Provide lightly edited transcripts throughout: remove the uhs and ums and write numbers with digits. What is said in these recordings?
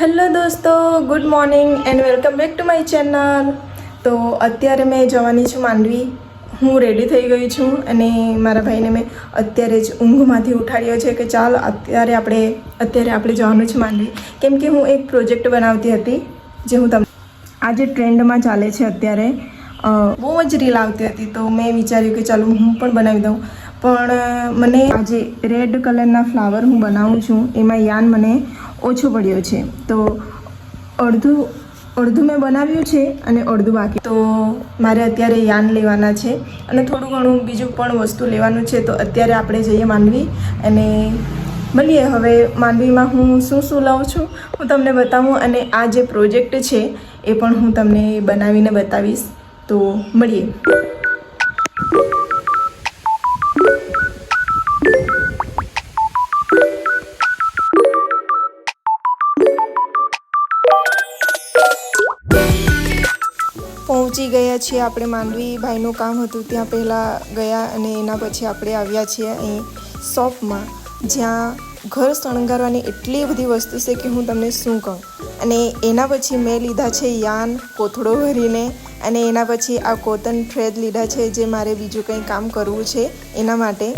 Hello દોસ્તો, good morning and welcome back to my channel. તો અત્યારે મેં જવાની છું માંડવી. હું રેડી થઈ ગઈ છું અને મારા ભાઈને મેં અત્યારે જ ઊંઘમાંથી ઉઠાડ્યો છે કે ચાલ અત્યારે આપણે જવાનું છે માંડવી, કેમ કે હું એક પ્રોજેક્ટ બનાવતી હતી જે હું તમને આજે ટ્રેન્ડમાં ચાલે છે. અત્યારે બહુ જ રીલ આવતી હતી તો મેં વિચાર્યું કે ચાલો હું પણ બનાવી દઉં. પણ મને આજે રેડ કલરના ફ્લાવર હું બનાવું છું, એમાં યાન મને ઓછો પડ્યો છે તો અડધું મેં બનાવ્યું છે અને અડધું બાકી. તો મારે અત્યારે યાન લેવાના છે અને થોડું ઘણું બીજું પણ વસ્તુ લેવાનું છે. તો અત્યારે આપણે જઈએ માંડવી અને મળીએ. હવે માંડવીમાં હું શું લાવું છું હું તમને બતાવું અને આ જે પ્રોજેક્ટ છે એ પણ હું તમને બનાવીને બતાવીશ. તો મળીએ. પહોંચી ગયા છીએ આપણે માંડવી. ભાઈનું કામ હતું ત્યાં પહેલાં ગયા અને એના પછી આપણે આવ્યા છીએ અહીં શોપમાં, જ્યાં ઘર શણગારવાની એટલી બધી વસ્તુ છે કે હું તમને શું કહું. અને એના પછી મેં લીધા છે યાન કોથળો ભરીને, અને એના પછી આ કોટન થ્રેડ લીધા છે જે મારે બીજું કંઈ કામ કરવું છે એના માટે.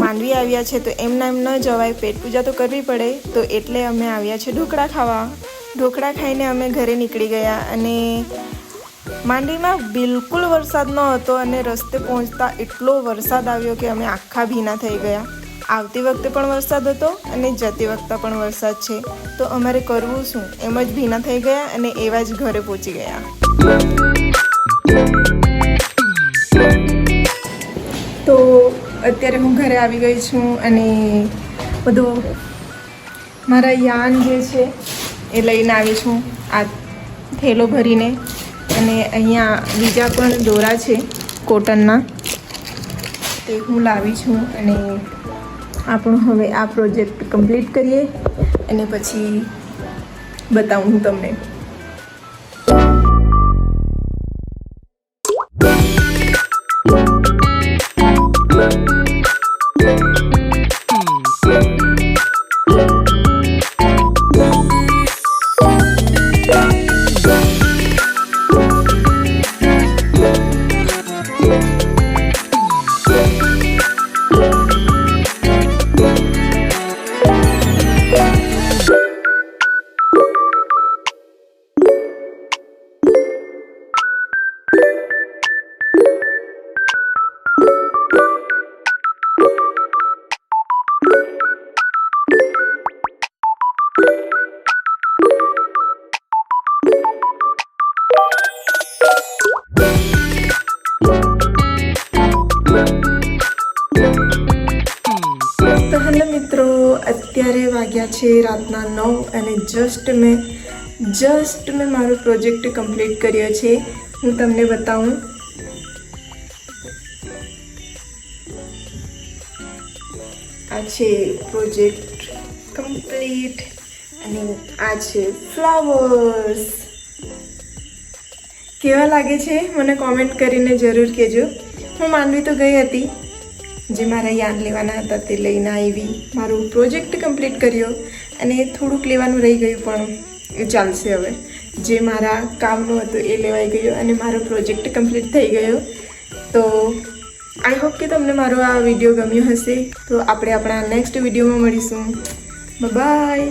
માંડવી આવ્યા છે તો એમના એમ ન જવાય, પેટ પૂજા તો કરવી પડે. તો એટલે અમે આવ્યા છે ઢોકળા ખાવા. ઢોકળા ખાઈને અમે ઘરે નીકળી ગયા અને માંડવીમાં બિલકુલ વરસાદ ન હતો અને રસ્તે પહોંચતા એટલો વરસાદ આવ્યો કે અમે આખા ભીના થઈ ગયા. આવતી વખતે પણ વરસાદ હતો અને જતી વખતે પણ વરસાદ છે તો અમારે કરવું શું, એમ જ ભીના થઈ ગયા અને એવા જ ઘરે પહોંચી ગયા. તો અત્યારે હું ઘરે આવી ગઈ છું અને બધું મારા યાન જે છે એ લઈને આવી છું આ થેલો ભરીને. અને અહીંયા બીજા પણ દોરા છે કોટનના, તે હું લાવી છું. અને આપણું હવે આ પ્રોજેક્ટ કમ્પ્લીટ કરીએ અને પછી બતાવું હું તમને. તો હેલો મિત્રો, અત્યારે વાગ્યા છે રાતના 9 અને જસ્ટ મેં મારો પ્રોજેક્ટ કમ્પ્લીટ કર્યો છે. હું તમને બતાવું. આ છે પ્રોજેક્ટ કમ્પ્લીટ અને આ છે ફ્લાવર્સ. કેવા લાગે છે મને કોમેન્ટ કરીને જરૂર કહેજો. હું માંડવી તો ગઈ હતી, જે મારા યાન લેવાના હતા તે લઈને આવી, મારો પ્રોજેક્ટ કમ્પ્લીટ કર્યો અને થોડુંક લેવાનું રહી ગયું પણ એ ચાલશે. હવે જે મારા કામનું હતું એ લેવાઈ ગયું અને મારો પ્રોજેક્ટ કમ્પ્લીટ થઈ ગયો. તો આઈ હોપ કે તમને મારો આ વિડીયો ગમ્યો હશે. તો આપણે આપણા નેક્સ્ટ વિડીયોમાં મળીશું. બાય.